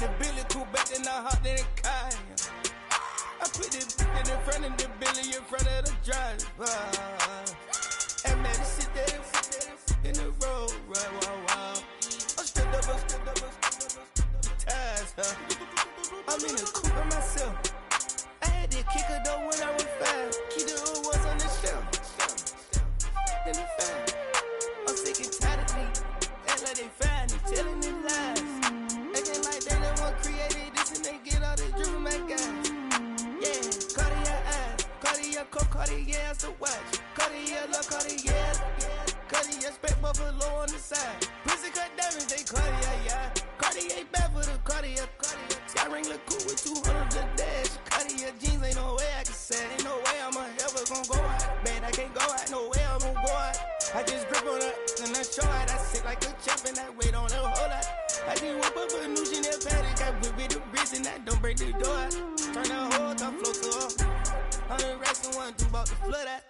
the Billy cool back, then I hopped in the car. I put the in front of the Billy in front of the driver. And man, sit there in the road, right, wow. I'm stripped up, ties, huh? I'm in the coupe by myself. I had that kicker though when I was 5. Keep the old ones on the shelf. In the fan. I'm sick and tired of me. Act like they find it, telling them lies. Acting like they the one created this and they get all this driven my guys. Yeah, Cartier eyes, Cartier coat, Cartier ass to watch. Cartier love, Cartier, Cartier spec buffalo on the side. Pussy cut diamonds, they Cartier, yeah. Cartier bad for the Cartier. Sky ring look cool with 200 the dash. Cartier jeans, ain't no way I can say. Ain't no way I'm ever gonna go out. Man, I can't go out, no way I'm gonna go out. I just grip on her and I show out. I sit like a champ and I wait on her whole lot. I just whip up a new Chanel paddock. I whip with the bricks and I don't break the door out. Turn that whole top float to her. 100 racks and 1 2 about to flood out.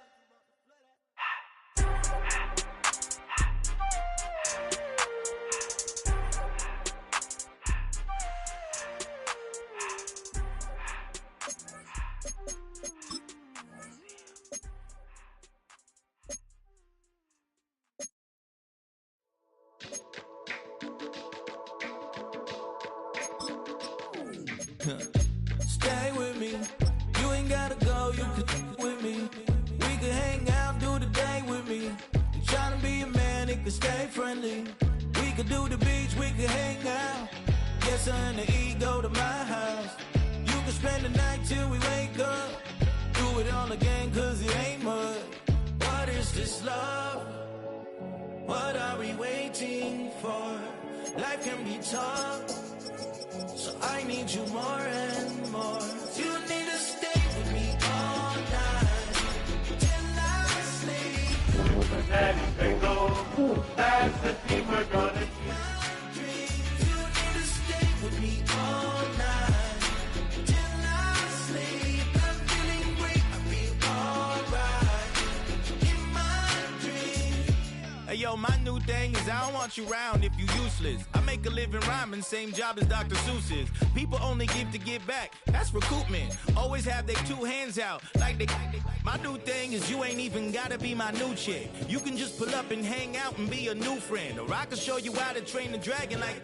Stay with me, you ain't gotta go, you can with me. We could hang out, do the day with me. You tryna be a man, it could stay friendly. We could do the beach, we could hang out. Yes, her and the E go to my house. You can spend the night till we wake up. Do it all again, cause it ain't mud. What is this love? What are we waiting for? Life can be tough, so I need you more and more. You need to stay with me all night till I sleep. Daddy, they go. That's the team we're gonna keep. You need to stay with me all night till I sleep. I'm feeling great, I'll be alright in my dreams. Hey yo, my new thing is I don't want you round if you useless. I make a living rhyming, same job as Dr. Seuss's. People only give to give back, that's recoupment. Always have their 2 hands out, like they. My new thing is you ain't even gotta be my new chick. You can just pull up and hang out and be a new friend. Or I can show you how to train the dragon like.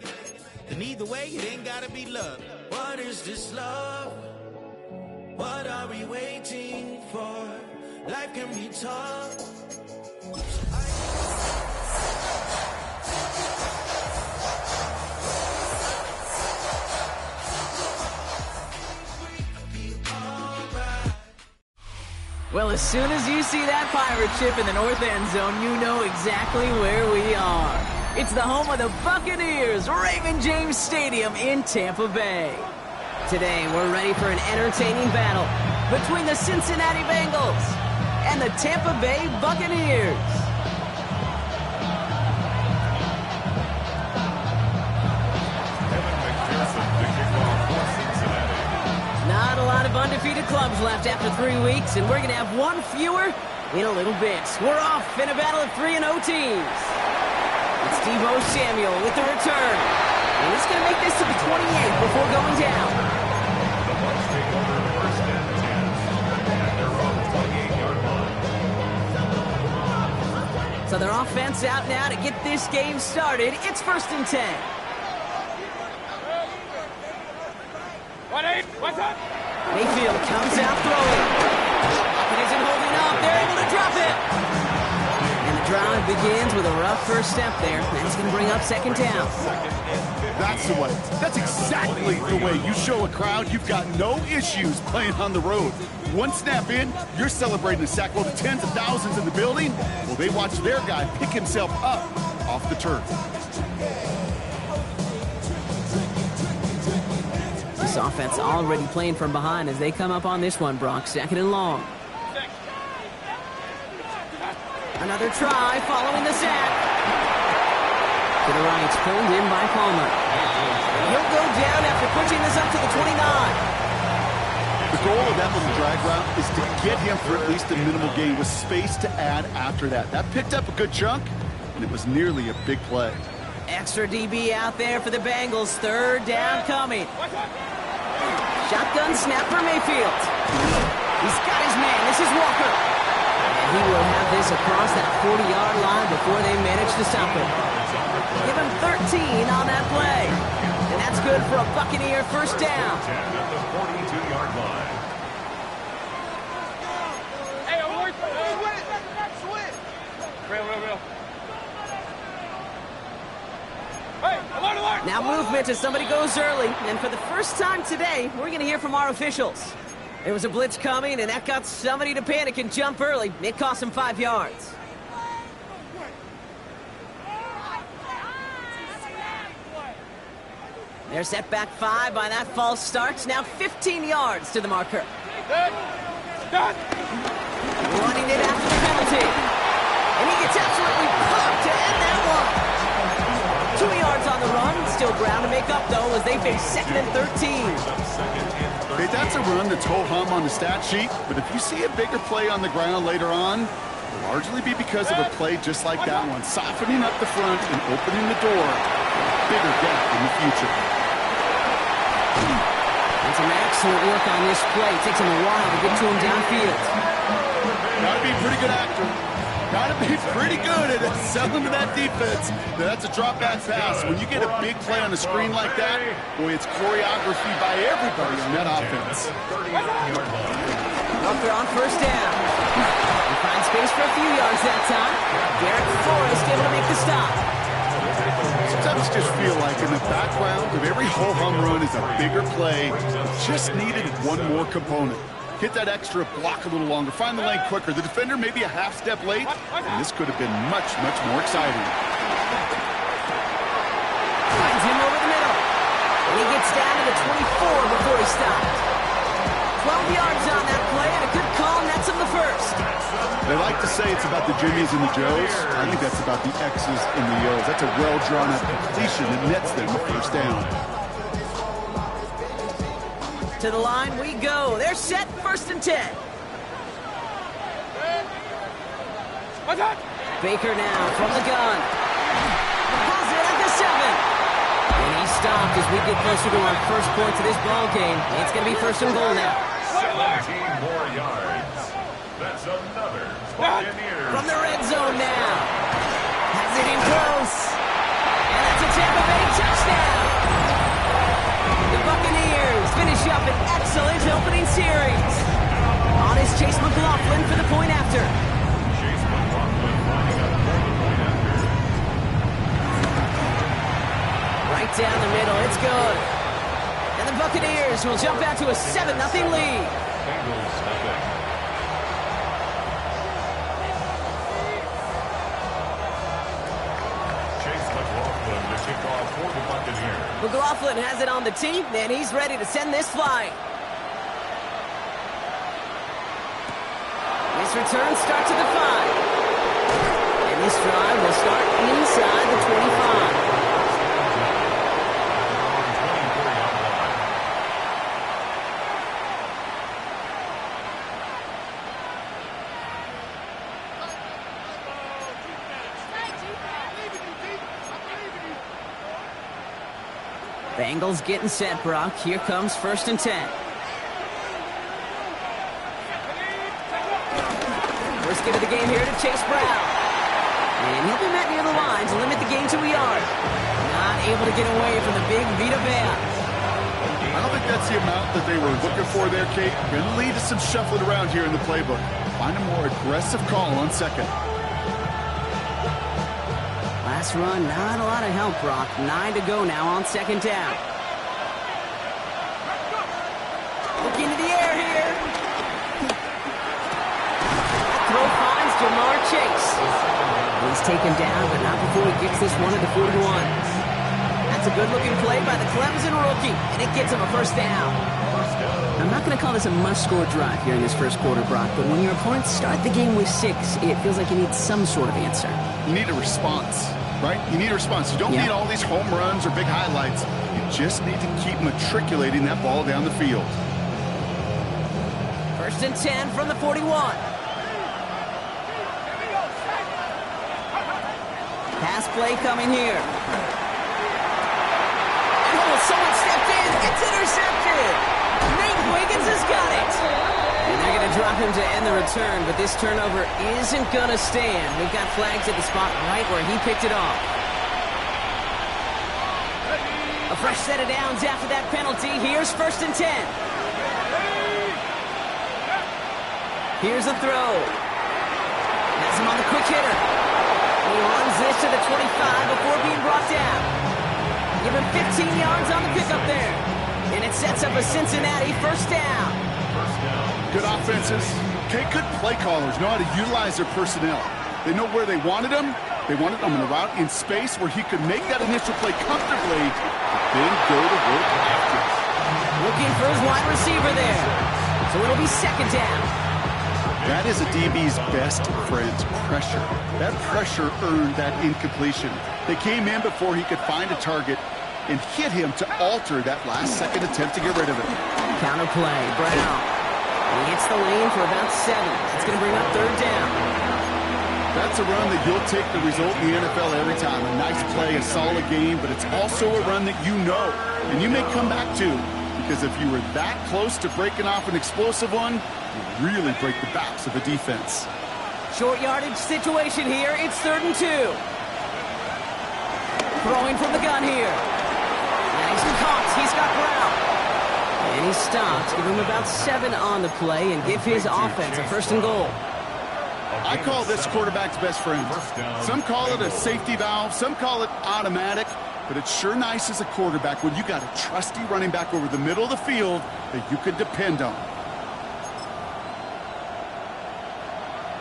And either way, it ain't gotta be love. What is this love? What are we waiting for? Life can be tough. Well, as soon as you see that pirate ship in the north end zone, you know exactly where we are. It's the home of the Buccaneers, Raymond James Stadium in Tampa Bay. Today, we're ready for an entertaining battle between the Cincinnati Bengals and the Tampa Bay Buccaneers. Not a lot of undefeated clubs left after 3 weeks, and we're going to have one fewer in a little bit. We're off in a battle of 3-0 teams. It's Deebo Samuel with the return, and he's going to make this to the 28 before going down. The Bucs take over first and 10 at their own 28-yard line. So their offense out now to get this game started. It's 1st and 10. Mayfield comes out throwing. It isn't holding up. They're able to drop it. And the drive begins with a rough first step there. That's going to bring up 2nd down. That's the way. That's exactly the way you show a crowd you've got no issues playing on the road. One snap in, you're celebrating a sack. Well, the tens of thousands in the building, well, they watch their guy pick himself up off the turf. This offense already playing from behind as they come up on this one, Brock. 2nd and long. Another try following the sack. To the right, pulled in by Palmer. He'll go down after pushing this up to the 29. The goal of that little drag route is to get him for at least a minimal gain with space to add after that. That picked up a good chunk, and it was nearly a big play. Extra DB out there for the Bengals. Third down coming. Shotgun snap for Mayfield. He's got his man. This is Walker. And he will have this across that 40-yard line before they manage to stop him. Give him 13 on that play. And that's good for a Buccaneer first down. At the 42-yard line. Now movement as somebody goes early. And for the first time today, we're going to hear from our officials. There was a blitz coming, and that got somebody to panic and jump early. It cost him 5 yards. They're set back 5 by that false start. Now 15 yards to the marker. Running it after the penalty. And he gets absolutely pumped to end that one. 2 yards on the run. Still ground to make up, though, as they face 2nd and 13. Hey, that's a run that's ho-hum on the stat sheet, but if you see a bigger play on the ground later on, it'll largely be because of a play just like that one, softening up the front and opening the door for a bigger gap in the future. And some excellent work on this play. It takes him a while to get to him downfield. Gotta be a pretty good actor. Gotta be pretty good at selling to that defense. Now, that's a drop-back pass. When you get a big play on the screen like that, boy, it's choreography by everybody on that offense. Walker on first down. He finds space for a few yards that time. Garrett Forrest able to make the stop. Sometimes I just feel like in the background of every ho-hum run is a bigger play. Just needed one more component. Hit that extra block a little longer. Find the lane quicker. The defender maybe a half step late, and this could have been much, much more exciting. Finds him over the middle. And he gets down to the 24 before he stopped. 12 yards on that play, and a good call nets him the first. They like to say it's about the Jimmies and the Joes. I think that's about the X's and the O's. That's a well-drawn-up completion that nets them the first down. To the line we go. They're set, 1st and 10. Baker now from the gun. Pulls it at the 7. And he's stopped as we get closer to our first points of this ball game. It's going to be 1st and goal now. 17 more yards. That's another Buccaneers. From the red zone now. Has it in close. And that's a Tampa Bay touchdown. The Buccaneers finish up an excellent opening series. On is Chase McLaughlin for the point after. Chase McLaughlin lining up for the point after. Right down the middle, it's good. And the Buccaneers will jump out to a 7-0 lead. Bengals nothing. Chase McLaughlin to kick off for the Buccaneers. McLaughlin has it on the tee, and he's ready to send this flying. This return starts at the 5. And this drive will start inside the 25. Bengals getting set, Brock. Here comes 1st and 10. First get of the game here to Chase Brown. And he'll be met near the line to limit the gain to a yard. Not able to get away from the big Vita Vea. I don't think that's the amount that they were looking for there, Kate. Going to lead to some shuffling around here in the playbook. Find a more aggressive call on 2nd. Last run, not a lot of help, Brock. 9 to go now on 2nd down. Look into the air here. That throw finds Jamar Chase. He's taken down, but not before he gets this one at the 41. That's a good-looking play by the Clemson rookie, and it gets him a 1st down. I'm not going to call this a must-score drive here in this 1st quarter, Brock, but when your opponents start the game with 6, it feels like you need some sort of answer. You need a response, right? You need a response. You don't need all these home runs or big highlights. You just need to keep matriculating that ball down the field. 1st and 10 from the 41. Pass play coming here. It's intercepted. Nate Wiggins has got it. And they're going to drop him to end the return, but this turnover isn't going to stand. We've got flags at the spot right where he picked it off. A fresh set of downs after that penalty. Here's 1st and 10. Here's a throw. Has him on the quick hitter. He runs this to the 25 before being brought down. Give him 15 yards on the pickup there. And it sets up a Cincinnati 1st down. Good offenses. Okay, good play callers know how to utilize their personnel. They know where they wanted him. They wanted him in a route in space where he could make that initial play comfortably, but then go to work after. Looking for his wide receiver there. So it'll be 2nd down. That is a DB's best friend, pressure. That pressure earned that incompletion. They came in before he could find a target and hit him to alter that last-second attempt to get rid of it. Counterplay, Brown. He hits the lane for about 7. It's going to bring up 3rd down. That's a run that you'll take the result in the NFL every time. A nice play, a solid game, but it's also a run that you know and you may come back to, because if you were that close to breaking off an explosive one, you really break the backs of the defense. Short yardage situation here. It's 3rd and 2. Throwing from the gun here. Nice caught. He's got Brown. And he stops. Give him about 7 on the play and give his offense a 1st and goal. I call this quarterback's best friend. Some call it a safety valve. Some call it automatic. But it's sure nice as a quarterback when you got a trusty running back over the middle of the field that you can depend on.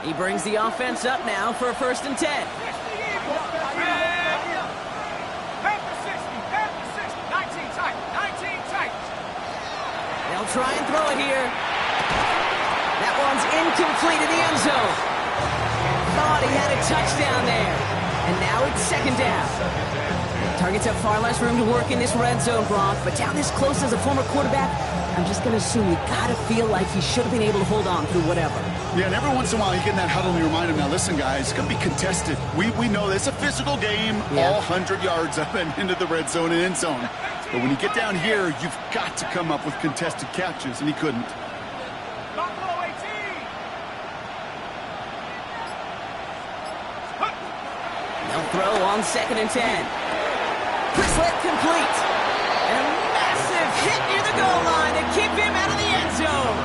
He brings the offense up now for a 1st and 10. They'll try and throw it here. That one's incomplete in the end zone. Thought he had a touchdown there. And now it's 2nd down. Targets have far less room to work in this red zone, Brock, but down this close as a former quarterback, I'm just going to assume you got to feel like he should have been able to hold on through whatever. Yeah, and every once in a while you get in that huddle and you remind him, now listen, guys, it's going to be contested. We know this. It's a physical game, all 100 yards up and into the red zone and end zone. But when you get down here, you've got to come up with contested catches, and he couldn't. They'll throw on 2nd and 10. Slit complete. And a massive hit near the goal line to keep him out of the end zone.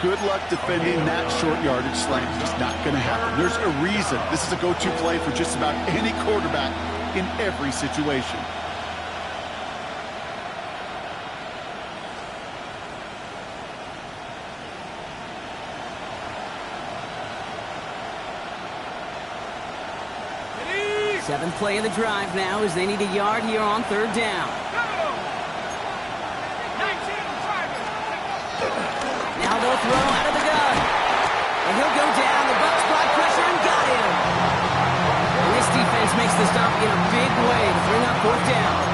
Good luck defending that short yardage slant. Just not going to happen. There's a reason this is a go-to play for just about any quarterback in every situation. Seventh play of the drive now as they need a yard here on 3rd down. Now they'll throw out of the gun. And he'll go down. The Bucs applied pressure and got him. And this defense makes the stop in a big way to bring up 4th down.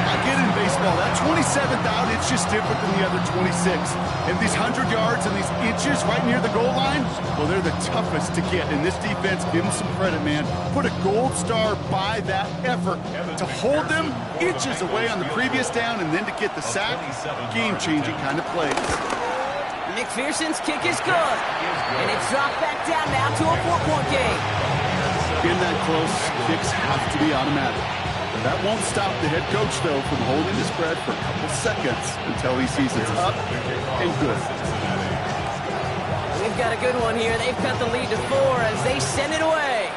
I get in baseball. That 27th out, it's just different than the other 26. And these 100 yards and these inches right near the goal line, well, they're the toughest to get. And this defense, give them some credit, man. Put a gold star by that effort to hold them inches away on the previous down and then to get the sack. Game-changing kind of plays. McPherson's kick is good. And it's dropped back down now to a 4-point game. In that close, kicks have to be automatic. That won't stop the head coach, though, from holding the spread for a couple seconds until he sees it's up and good. We've got a good one here. They've cut the lead to 4 as they send it away.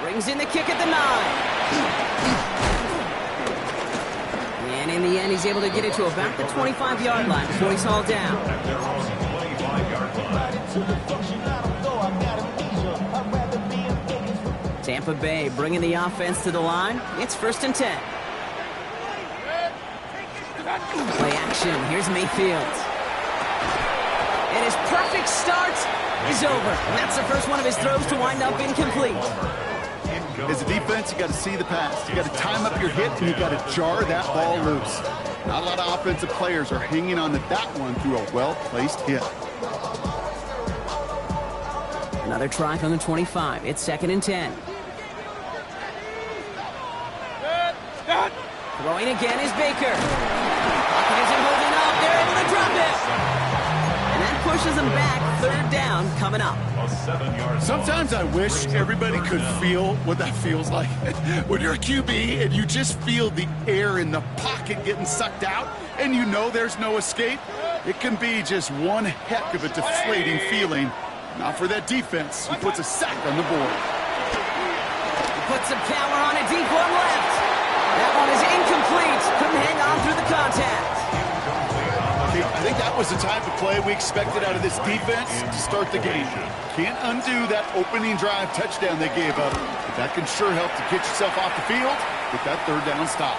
Brings in the kick at the 9. And in the end, he's able to get it to about the 25-yard line before he's hauled down. Tampa Bay bringing the offense to the line. It's 1st and 10. Play action. Here's Mayfield. And his perfect start is over. And that's the first one of his throws to wind up incomplete. As a defense, you got to see the pass. You got to time up your hit, and you got to jar that ball loose. Not a lot of offensive players are hanging on to that one through a well-placed hit. Another try from the 25. It's 2nd and 10. Throwing again is Baker. Pocket isn't holding up. They're able to drop it. And that pushes them back. Third down coming up. Sometimes I wish everybody could feel what that feels like. When you're a QB and you just feel the air in the pocket getting sucked out and you know there's no escape, it can be just one heck of a deflating feeling. Not for that defense, who puts a sack on the board. Put some power on a deep one left. That one is incomplete. Couldn't hang on through the contact. I think that was the type of play we expected out of this defense to start the game. Can't undo that opening drive touchdown they gave up, but that can sure help to get yourself off the field with that third down stop.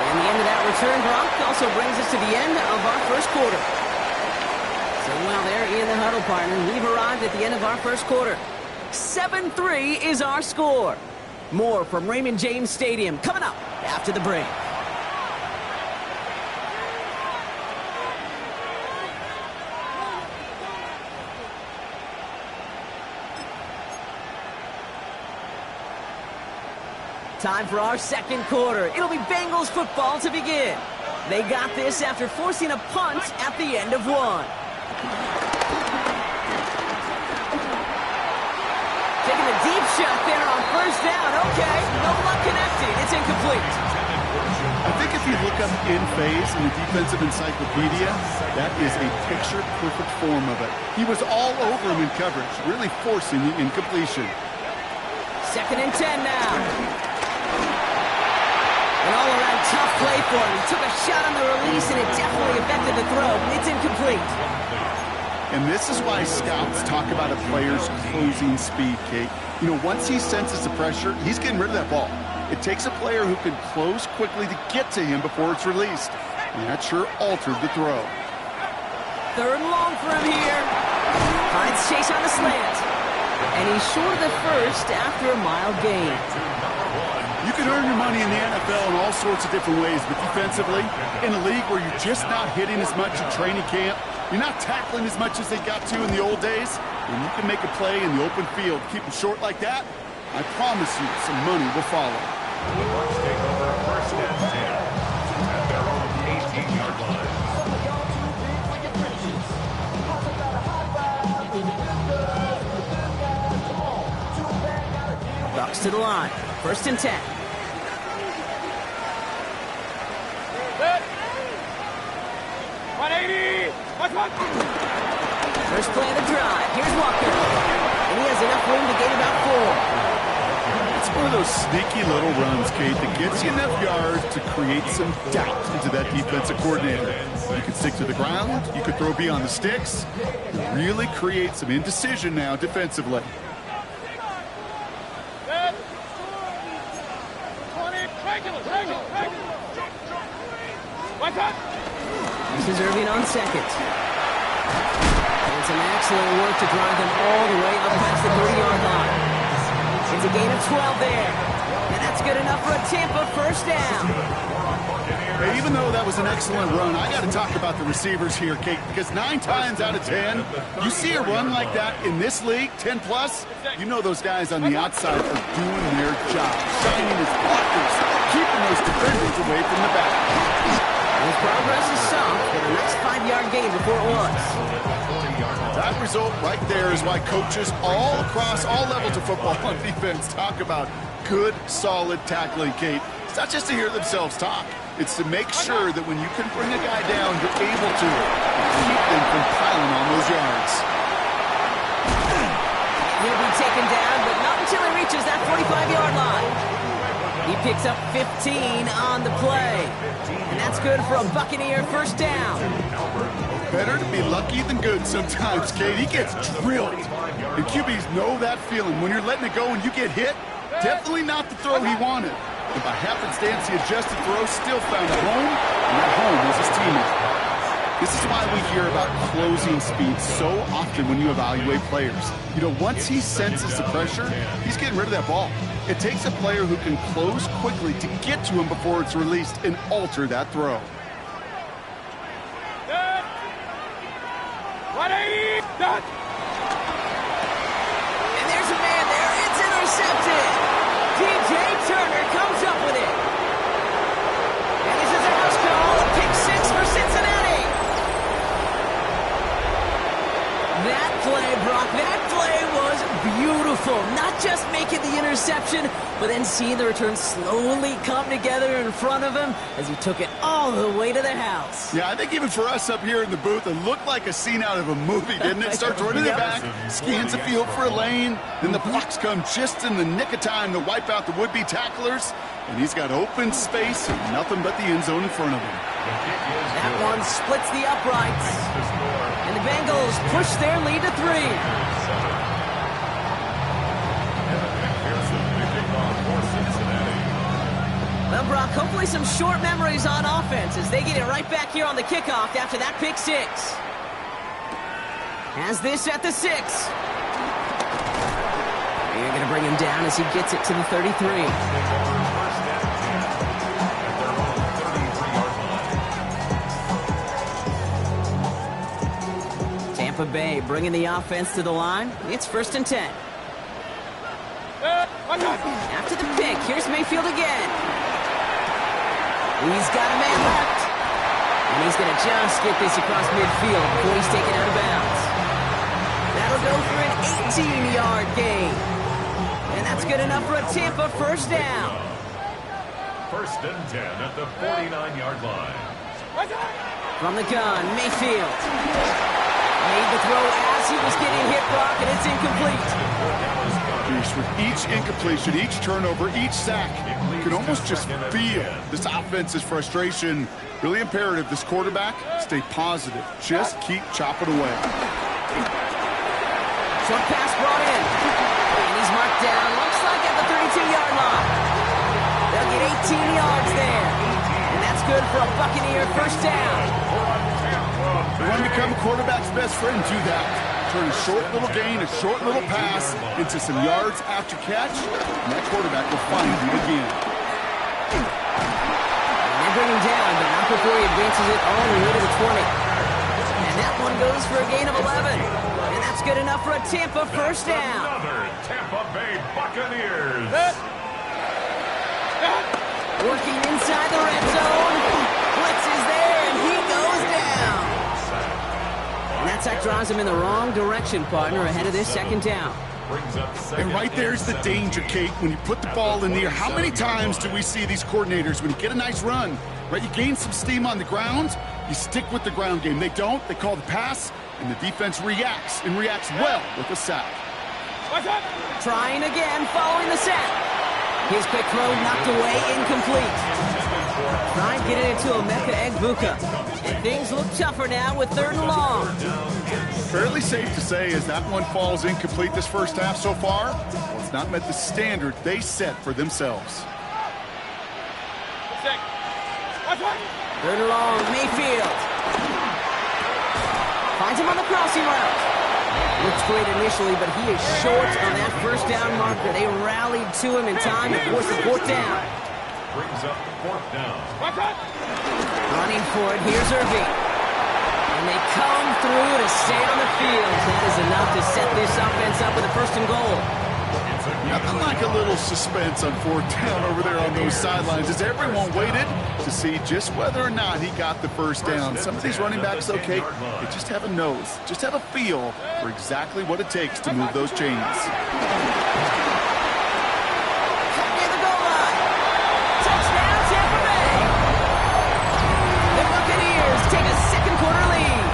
And the end of that return, Brock, also brings us to the end of our first quarter. So while they're in the huddle, partner, we've arrived at the end of our first quarter. 7-3 is our score. More from Raymond James Stadium coming up after the break. Time for our second quarter. It'll be Bengals football to begin. They got this after forcing a punt at the end of one. Taking a deep shot there on first down. Okay, no luck connecting. It's incomplete. I think if you look up in phase in the defensive encyclopedia, that is a picture-perfect form of it. He was all over him in coverage, really forcing the incompletion. 2nd and 10 now. An all-around tough play for him. He took a shot on the release, and it definitely affected the throw. It's incomplete. And this is why scouts talk about a player's closing speed, Kate. You know, once he senses the pressure, he's getting rid of that ball. It takes a player who can close quickly to get to him before it's released. And that sure altered the throw. 3rd and long for him here. Finds Chase on the slant. And he's short of the first after a mile gain. You can earn your money in the NFL in all sorts of different ways, but defensively, in a league where you're just not hitting as much in training camp, you're not tackling as much as they got to in the old days, when you can make a play in the open field, keep them short like that, I promise you some money will follow. The Bucs take over 1st and 10 at their own 18-yard line. Bucs to the line. 1st and 10. First play of the drive. Here's Walker. And he has enough room to gain about 4. It's one of those sneaky little runs, Kate, that gets you enough yards to create some doubt into that defensive coordinator. You can stick to the ground. You can throw beyond the sticks. You really create some indecision now defensively. This is Irving on 2nd. And some excellent work to drive them all the way up past the 30-yard line. It's a gain of 12 there. And that's good enough for a Tampa 1st down. Hey, even though that was an excellent run, I got to talk about the receivers here, Kate, because 9 times out of 10, you see a run like that in this league, 10+, you know those guys on the outside are doing their job, shining as blockers, keeping those defenders away from the back. His progress is soft, but a nice 5-yard gain before it was. That result right there is why coaches all across all levels of football on defense talk about good, solid tackling, Kate. It's not just to hear themselves talk. It's to make sure that when you can bring a guy down, you're able to keep them from piling on those yards. He'll be taken down, but not until he reaches that 45-yard line. He picks up 15 on the play. And that's good for a Buccaneer 1st down. Better to be lucky than good sometimes, Kate. He gets drilled. And QBs know that feeling. When you're letting it go and you get hit, definitely not the throw he wanted. And by happenstance, the adjusted throw still found a home, and that home was his teammate. This is why we hear about closing speed so often when you evaluate players. You know, once he senses the pressure, he's getting rid of that ball. It takes a player who can close quickly to get to him before it's released and alter that throw. 180, done. And there's a man there. It's beautiful. Not just making the interception, but then seeing the return slowly come together in front of him as he took it all the way to the house. Yeah, I think even for us up here in the booth, it looked like a scene out of a movie, didn't it? Starts running it back, scans the field for a lane, then the blocks come just in the nick of time to wipe out the would-be tacklers, and he's got open space and nothing but the end zone in front of him. That one splits the uprights, and the Bengals push their lead to 3. Well, Brock, hopefully some short memories on offense as they get it right back here on the kickoff after that pick 6. Has this at the 6. You're going to bring him down as he gets it to the 33. Tampa Bay bringing the offense to the line. It's 1st and 10. After the pick, here's Mayfield again. He's got a man left. And he's going to just get this across midfield before he's taken out of bounds. That'll go for an 18-yard gain. And that's good enough for a Tampa 1st down. 1st and 10 at the 49-yard line. From the gun, Mayfield. Made the throw as he was getting hit, Brock, and it's incomplete. With each incompletion, each turnover, each sack, you can almost just feel this offense's frustration. Really imperative this quarterback stay positive. Just keep chopping away. Short pass brought in. And he's marked down, looks like at the 32-yard line. They'll get 18 yards there. And that's good for a Buccaneer 1st down. You want to become a quarterback's best friend, do that. Turn a short little gain, a short little pass into some yards after catch, and that quarterback will find you again. And they bring him down, but not before he advances it all the way to the 20. And that one goes for a gain of 11. And that's good enough for a Tampa 1st down. Another Tampa Bay Buccaneers. Working inside the red zone. Blitz is there, and he goes down. And that sack drives him in the wrong direction, partner, ahead of this 2nd down. And right there's the danger, Kate, when you put the ball in the air. How many times do we see these coordinators, when you get a nice run, right, you gain some steam on the ground, you stick with the ground game. They don't, they call the pass, and the defense reacts, and reacts well with a sack. Trying again, following the sack. His quick throw knocked away, incomplete. Trying to get it into Emeka Egbuka. And things look tougher now with 3rd and long. Fairly safe to say as that one falls incomplete this 1st half so far, well, it's not met the standard they set for themselves. 3rd and long, Mayfield. Finds him on the crossing route. Looks great initially, but he is short on that 1st down marker. They rallied to him in time to force the 4th down. Brings up 4th down. Running for it, here's Irving. And they come through to stay on the field. That is enough to set this offense up with a 1st and goal. Nothing like a little suspense on 4th down over there on those sidelines as everyone waited to see just whether or not he got the 1st down. Some of these running backs, okay, they just have a nose, just have a feel for exactly what it takes to move those chains. Near the goal line. Touchdown, Tampa Bay. The Buccaneers take a 2nd quarter lead.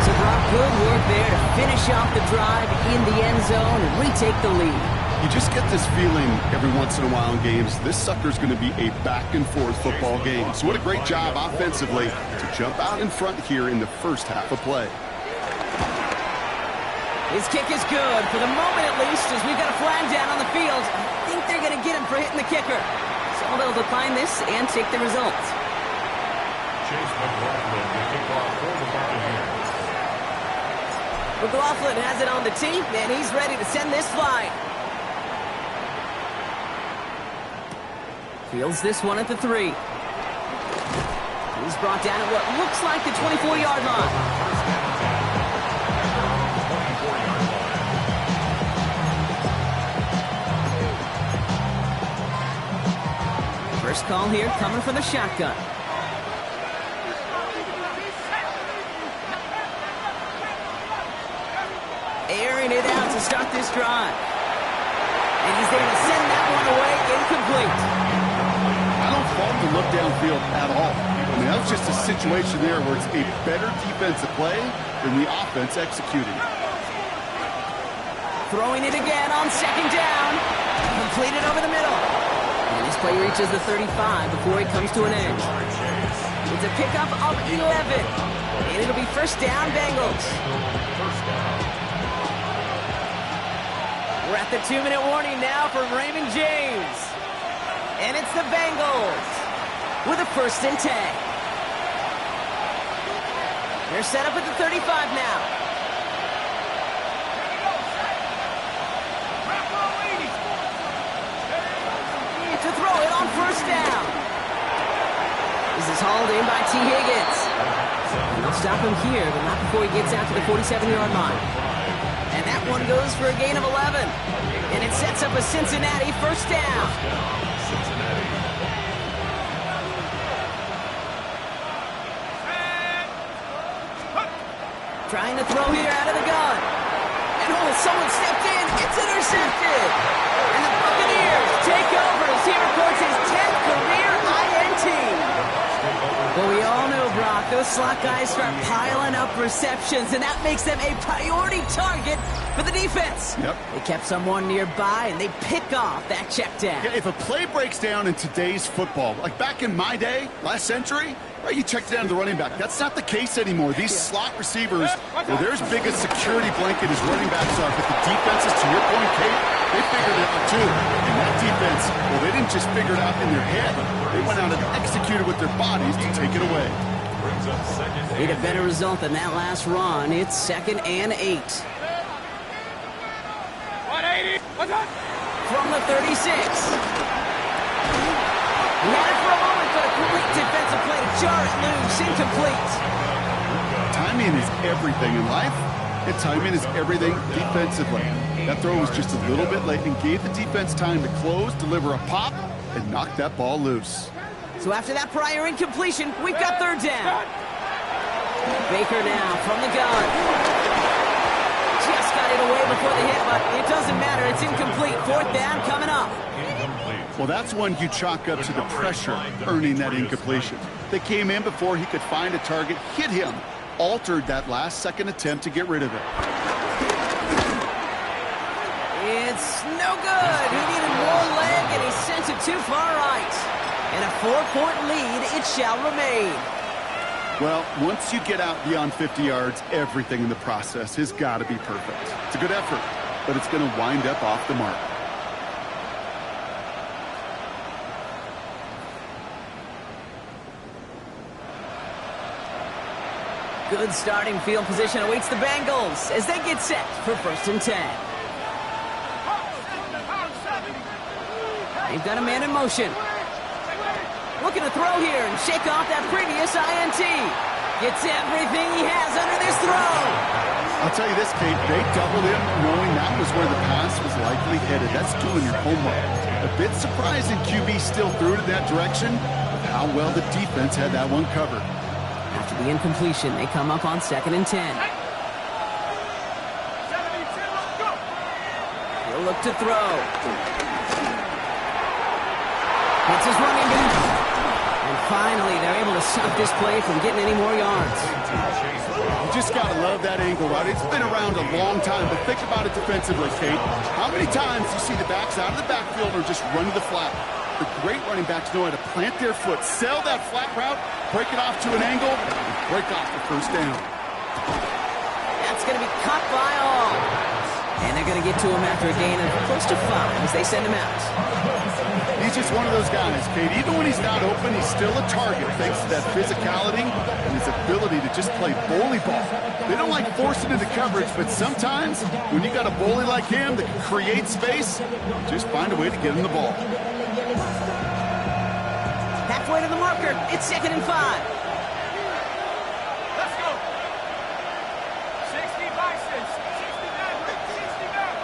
So Brock, good work there to finish off the drive in the end zone and retake the lead. You just get this feeling every once in a while in games, this sucker's going to be a back-and-forth football game. So what a great job offensively to jump out in front here in the 1st half of play. His kick is good, for the moment at least, as we've got a flag down on the field. I think they're going to get him for hitting the kicker. So they'll decline this and take the results. Chase McLaughlin to kick off for the Buccaneers. McLaughlin has it on the tee, and he's ready to send this flying. Fields this one at the 3. He's brought down at what looks like the 24-yard line. First call here coming from the shotgun. airing it out to start this drive. And he's there to send that one away, incomplete. I don't fault the look downfield at all. I mean, that was just a situation there where it's a better defensive play than the offense executing. Throwing it again on second down. Completed over the middle. And this play reaches the 35 before it comes to an end. It's a pickup of 11. And it'll be first down, Bengals. We're at the 2-minute warning now from Raymond James. And it's the Bengals with a 1st and 10. They're set up at the 35 now. To throw it on first down. This is hauled in by T. Higgins. And they'll stop him here, but not before he gets out to the 47-yard line. And that one goes for a gain of 11. And it sets up a Cincinnati 1st down. Trying to throw here out of the gun. And someone stepped in. It's intercepted. And the Buccaneers take over as he records his 10th career INT. Well, we all know, Brock, those slot guys start piling up receptions, and that makes them a priority target for the defense. Yep. They kept someone nearby, and they pick off that check down. Yeah, if a play breaks down in today's football, like back in my day, last century, right, you checked down to the running back. That's not the case anymore. These slot receivers, well, they're as big a security blanket as running backs are. But the defenses, to your point, Kate, they figured it out too. And that defense, well, they didn't just figure it out in their head. They went out and executed with their bodies to take it away. Need a better result than that last run. It's 2nd and 8. 180. What's up? From the 36. He had it for a moment, but a complete defensive play to jar it loose. Incomplete. Timing is everything in life, and timing is everything defensively. That throw was just a little bit late and gave the defense time to close, deliver a pop, and knock that ball loose. So after that prior incompletion, we've got 3rd down. Baker now from the gun. Just got it away before the hit, but it doesn't matter. It's incomplete. 4th down coming up. Well, that's one you chalk up to the pressure earning that incompletion. They came in before he could find a target, hit him, altered that last-second attempt to get rid of it. It's no good. He needed more leg, and he sent it too far right. And a 4-point lead, it shall remain. Well, once you get out beyond 50 yards, everything in the process has got to be perfect. It's a good effort, but it's going to wind up off the mark. Good starting field position awaits the Bengals as they get set for 1st and 10. They've got a man in motion. Looking to throw here and shake off that previous INT. Gets everything he has under this throw. I'll tell you this, Kate, they doubled him knowing that was where the pass was likely headed. That's doing your homework. A bit surprising QB still threw it in that direction, but how well the defense had that one covered. After the incompletion, they come up on 2nd and 10. He'll look to throw. Hits his running back. And finally, they're able to stop this play from getting any more yards. You just got to love that angle, right? It's been around a long time, but think about it defensively, Kate. How many times you see the backs out of the backfield or just run to the flat? The great running backs know how to plant their foot, sell that flat route, break it off to an angle, and break off the 1st down. That's going to be caught by all. And they're going to get to him after a gain of close to 5 as they send him out. He's just one of those guys, Kate. Even when he's not open, he's still a target thanks to that physicality and his ability to just play bully ball. They don't like forcing into coverage, but sometimes when you got a bully like him that can create space, just find a way to get him the ball. Halfway to the marker, it's 2nd and 5. Let's go. 60 biceps. 60 back. 60 back.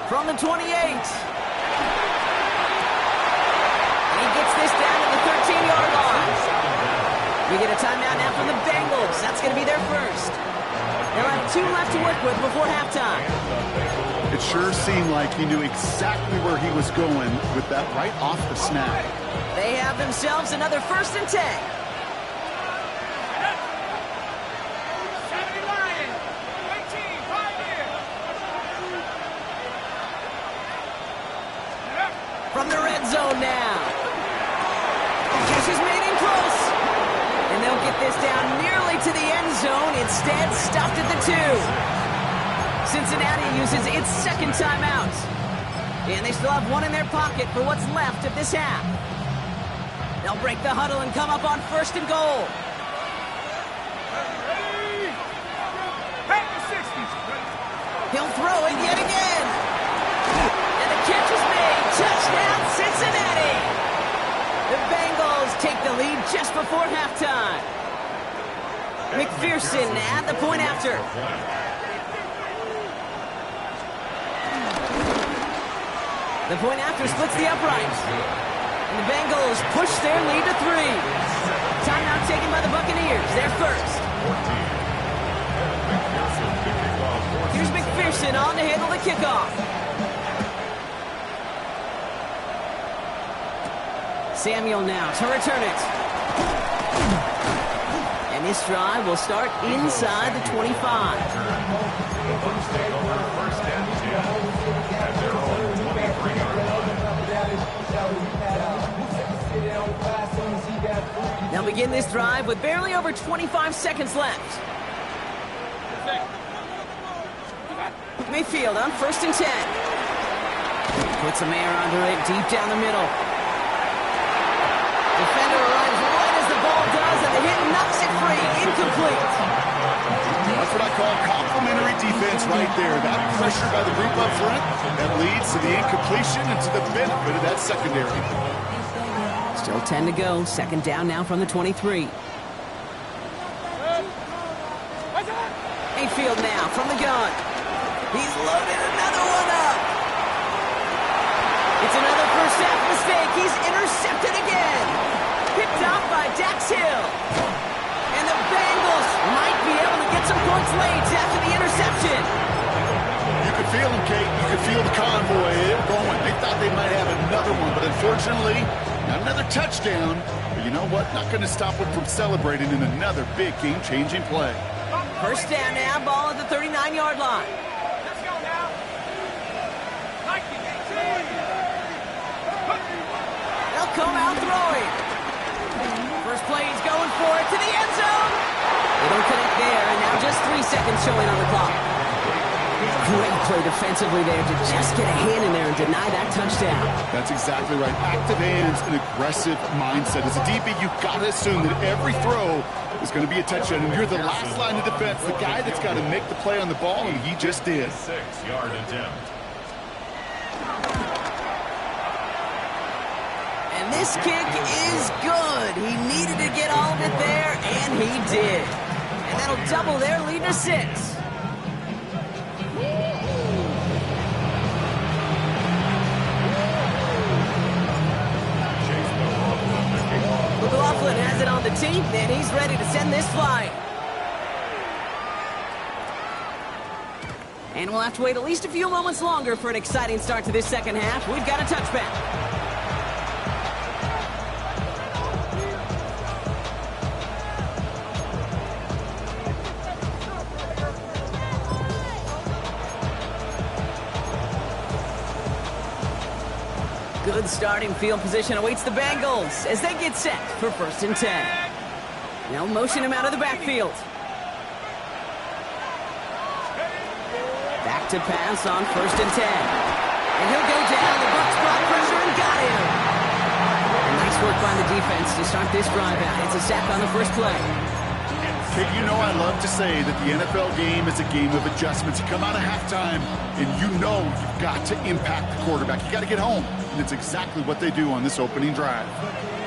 From the 28. And he gets this down to the 13-yard line. We get a timeout now from the Bengals 2 left to work with before halftime. It sure seemed like he knew exactly where he was going with that right off the snap. They have themselves another 1st and 10. From the red zone now. Catch is made in close. And they'll get this down nearly to the end zone. Instead, stopped at the 2. Cincinnati uses its 2nd timeout. And they still have 1 in their pocket for what's left of this half. They'll break the huddle and come up on 1st and goal. He'll throw it yet again. And the catch is made. Touchdown, Cincinnati. The Bengals take the lead just before halftime. McPherson at the point after. The point after splits the uprights. And the Bengals push their lead to 3. Timeout taken by the Buccaneers. They're first. Here's McPherson on to handle the kickoff. Samuel now to return it. And this drive will start inside the 25. The Bucs take over 1st and 10 at their own 23-yard line. They'll begin this drive with barely over 25 seconds left. Mayfield on 1st and 10. Puts a man under it deep down the middle. Defender arrives right as the ball does, and the hit knocks it free. Incomplete. That's what I call complimentary defense right there. That pressure by the group up front, that leads to the incompletion and to the benefit of that secondary. Still 10 to go. 2nd down now from the 23. Mayfield now from the gun. He's loaded another one up. It's another first half mistake. He's intercepted again. Picked off by Dax Hill. And the Bengals might be able to get some points late after the interception. You could feel them, Kate. You could feel the convoy going. They thought they might have another one, but unfortunately, not another touchdown. But you know what? Not going to stop them from celebrating in another big game-changing play. 1st down now, ball at the 39-yard line. They'll come out throwing. First play, he's going for it to the end zone. They don't connect there, and now just 3 seconds showing on the clock. Great play defensively there to just get a hand in there and deny that touchdown. That's exactly right. Active hands and aggressive mindset. As a DB, you've got to assume that every throw is going to be a touchdown. And you're the last line of defense, the guy that's got to make the play on the ball, and he just did. 6-yard attempt. And this kick is good. He needed to get all of it there, and he did. And that'll double their lead to 6. McLaughlin has it on the tee, and he's ready to send this flying. And we'll have to wait at least a few moments longer for an exciting start to this 2nd half. We've got a touchback. Good starting field position awaits the Bengals as they get set for 1st and 10. They'll motion him out of the backfield. Back to pass on 1st and 10. And he'll go down. The Bucs brought pressure and got him. And nice work by the defense to start this drive out. It's a sack on the first play. Kate, you know I love to say that the NFL game is a game of adjustments. You come out of halftime, and you know you've got to impact the quarterback. You got to get home, and it's exactly what they do on this opening drive.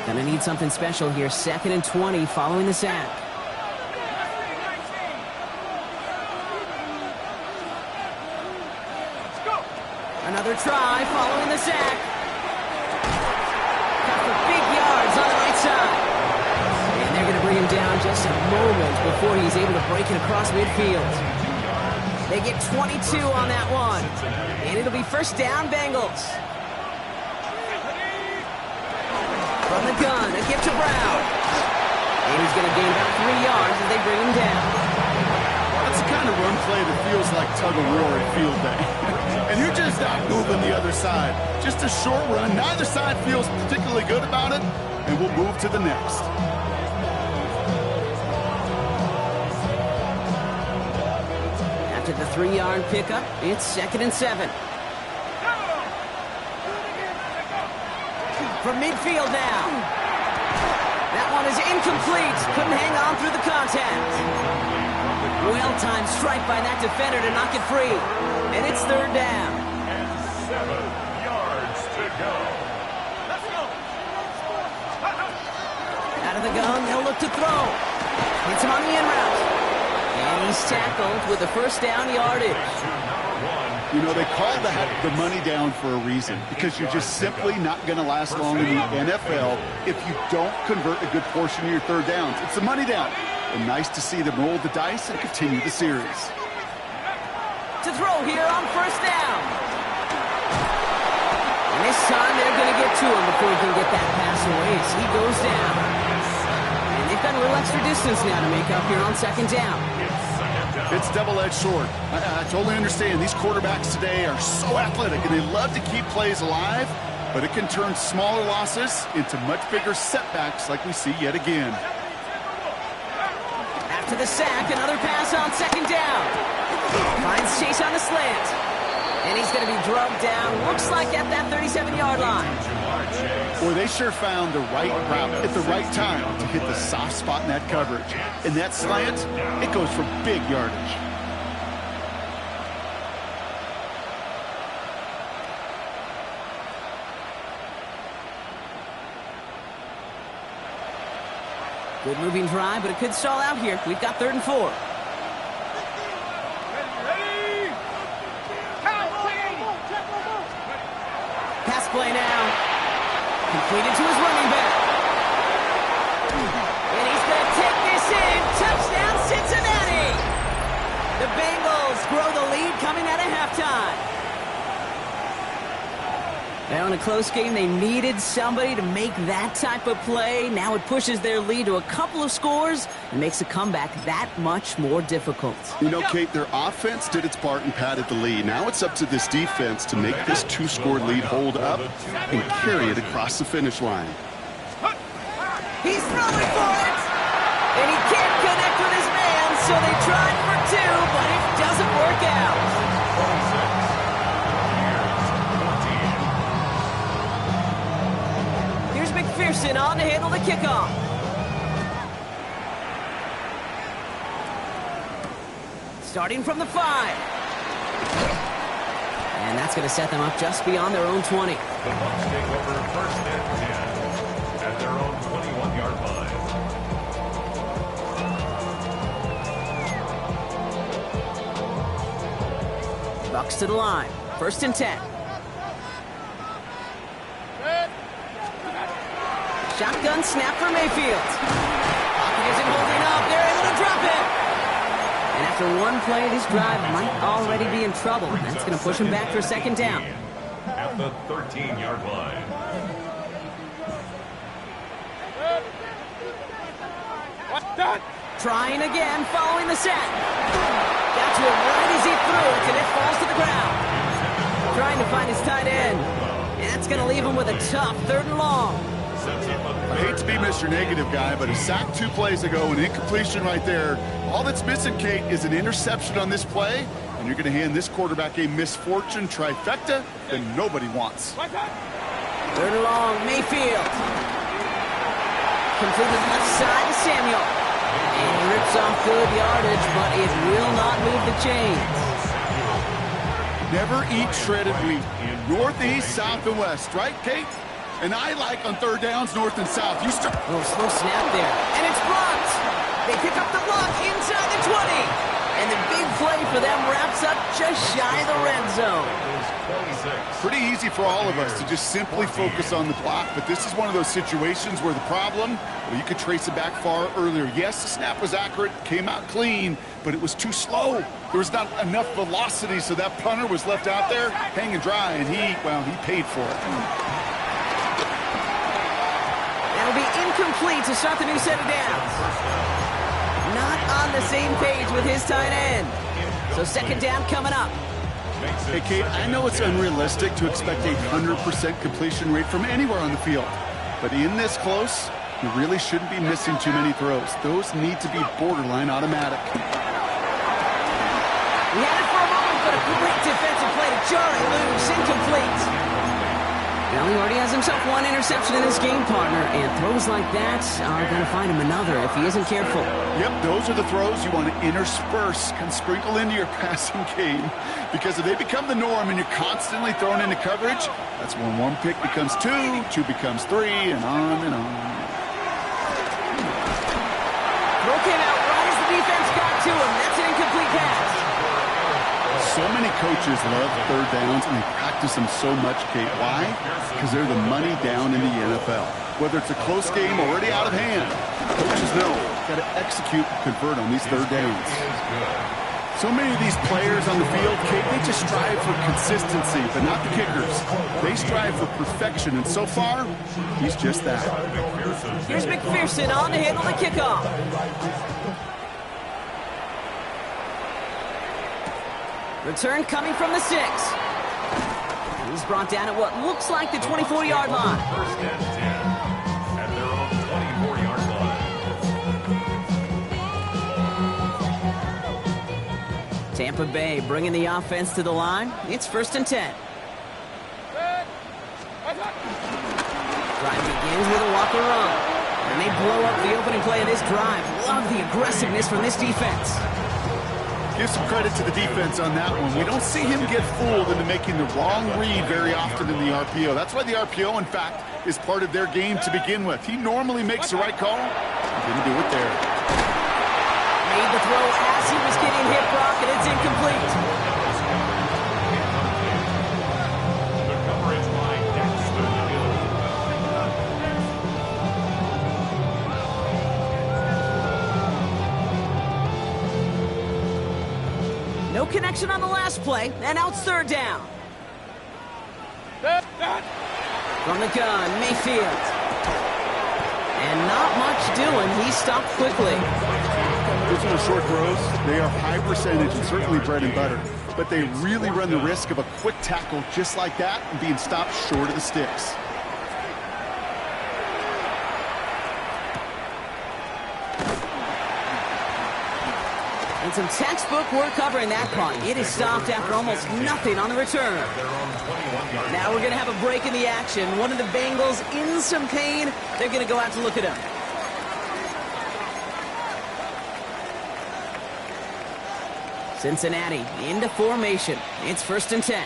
Gonna need something special here. 2nd and 20 following the sack. Another try following the sack. Got for big yards on the right side. And they're going to bring him down just a moment before he's able to break it across midfield. They get 22 on that one. And it'll be first down, Bengals. From the gun, a gift to Brown. And he's going to gain about 3 yards as they bring him down. That's the kind of run play that feels like tug-of-war at field day. And you're just not moving the other side. Just a short run. Neither side feels particularly good about it. And we'll move to the next. After the 3-yard pickup, it's 2nd and 7. From midfield now. That one is incomplete. Couldn't hang on through the contact. Well-timed strike by that defender to knock it free. And it's 3rd down. And 7 yards to go. Let's go. Out of the gun, they'll look to throw. Hits him on the in route. And he's tackled with the first down yardage. You know, they call that the money down for a reason, because you're just simply not going to last long in the NFL if you don't convert a good portion of your 3rd downs. It's the money down. And nice to see them roll the dice and continue the series. To throw here on first down. And this time they're going to get to him before he can get that pass away as he goes down. And they've got a little extra distance now to make up here on 2nd down. It's double-edged sword. I totally understand. These quarterbacks today are so athletic, and they love to keep plays alive, but it can turn smaller losses into much bigger setbacks like we see yet again. After the sack, another pass on 2nd down. Finds Chase on the slant. And he's going to be drugged down, looks like at that 37-yard line. Boy, they sure found the right route at the right time to hit the soft spot in that coverage. And that slant, it goes for big yardage. Good moving drive, but it could stall out here. We've got 3rd and 4. Pass play now. Completed to his running back. And he's going to take this in. Touchdown, Cincinnati. The Bengals grow the lead coming out of halftime. Now in a close game, they needed somebody to make that type of play. Now it pushes their lead to a couple of scores and makes a comeback that much more difficult. You know, Kate, their offense did its part and padded the lead. Now it's up to this defense to make this 2-score lead hold up and carry it across the finish line. He's throwing for it! And he can't connect with his man, so they tried for 2, but it doesn't work out. McPherson on to handle the kickoff. Starting from the 5. And that's going to set them up just beyond their own 20. The Bucs take over 1st and 10 at their own 21-yard line. Bucs to the line. 1st and 10. Shotgun snap for Mayfield. Pocket isn't holding up. They're able to drop it. And after one play, this drive might already be in trouble. That's going to push him back for 2nd down. At the 13-yard line. Trying again, following the set. Got to him right as he threw it, and it falls to the ground. Trying to find his tight end. And that's going to leave him with a tough 3rd and long. I hate to be Mr. Negative guy, but a sack 2 plays ago, an incompletion right there. All that's missing, Kate, is an interception on this play, and you're going to hand this quarterback a misfortune trifecta that nobody wants. 3rd and long, Mayfield. Completed left side to Samuel. And he rips off good yardage, but it will not move the chains. Never eat shredded wheat. Northeast, south, and west, right, Kate? And I like on 3rd downs, north and south. You start. Oh, slow snap there. And it's blocked. They pick up the block inside the 20. And the big play for them wraps up just shy of the red zone. Pretty easy for all of us to just simply focus on the clock, but this is one of those situations where the problem, well, you could trace it back far earlier. Yes, the snap was accurate, came out clean, but it was too slow. There was not enough velocity, so that punter was left out there hanging dry, and he paid for it. That'll be incomplete to start the new set of downs. Not on the same page with his tight end. So second down coming up. Hey, Kate, I know it's unrealistic to expect a 100% completion rate from anywhere on the field. But in this close, you really shouldn't be missing too many throws. Those need to be borderline automatic. He had it for a moment, but a great defensive play to jarring loose, incomplete. Well, he already has himself one interception in his game, partner, and throws like that are going to find him another if he isn't careful. Yep, those are the throws you want to intersperse and sprinkle into your passing game, because if they become the norm and you're constantly thrown into coverage, that's when one pick becomes two, two becomes three, and on and on. Throw came out right as the defense got to him. That's an incomplete pass. So many coaches love third downs, and they practice them so much, Kate. Why? Because they're the money down in the NFL. Whether it's a close game already out of hand, coaches know got to execute and convert on these third downs. So many of these players on the field, Kate, they just strive for consistency, but not the kickers. They strive for perfection, and so far, he's just that. Here's McPherson on to handle the kickoff. Return coming from the 6. He's brought down at what looks like the 24-yard line. First and 10 at their own 24-yard line. Tampa Bay bringing the offense to the line. It's first and 10. Drive begins with a walk and run. And they blow up the opening play of this drive. Love the aggressiveness from this defense. Give some credit to the defense on that one. We don't see him get fooled into making the wrong read very often in the RPO. That's why the RPO, in fact, is part of their game to begin with. He normally makes the right call. He didn't do it there. Made the throw as he was getting hit, Brock, and it's incomplete. The coverage by Dexter Hill. No connection on the last play, and now it's third down. From the gun, Mayfield. And not much doing. He stopped quickly. Those little short throws, they are high percentage and certainly bread and butter. But they really run the risk of a quick tackle just like that and being stopped short of the sticks. And some textbook work covering that punt. It is stopped after almost nothing on the return. Now we're going to have a break in the action. One of the Bengals in some pain. They're going to go out to look at him. Cincinnati into formation. It's first and 10.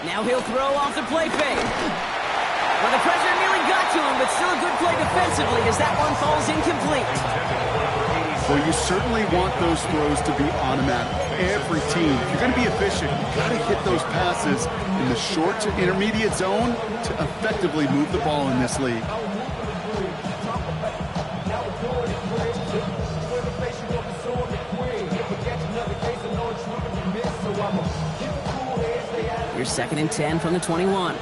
Now he'll throw off the play fake. Well, the pressure nearly got to him, but still a good play defensively as that one falls incomplete. Well, you certainly want those throws to be automatic. Every team, if you're going to be efficient, you've got to hit those passes in the short to intermediate zone to effectively move the ball in this league. Here's second and 10 from the 21.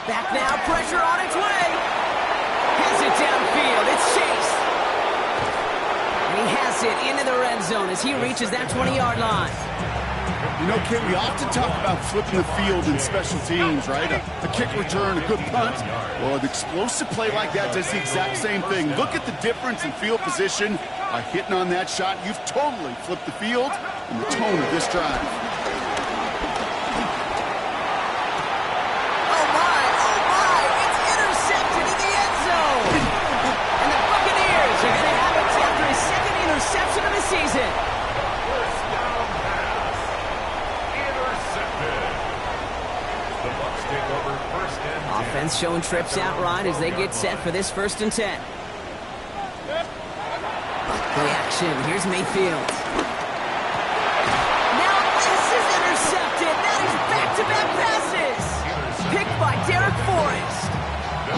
Back now, pressure on its way. Has it downfield. It's Chase. And he has it into the red zone as he reaches that 20-yard line. You know, Kit, we often talk about flipping the field in special teams, right? A kick return, a good punt. Well, an explosive play like that does the exact same thing. Look at the difference in field position. By hitting on that shot, you've totally flipped the field and the tone of this drive. Interception of the season. First down pass. Intercepted. Defense showing trips outright as they get set for this 1st and 10. Play action. Here's Mayfield. Now this is intercepted. That is back-to-back passes. Picked by Derek Forrest.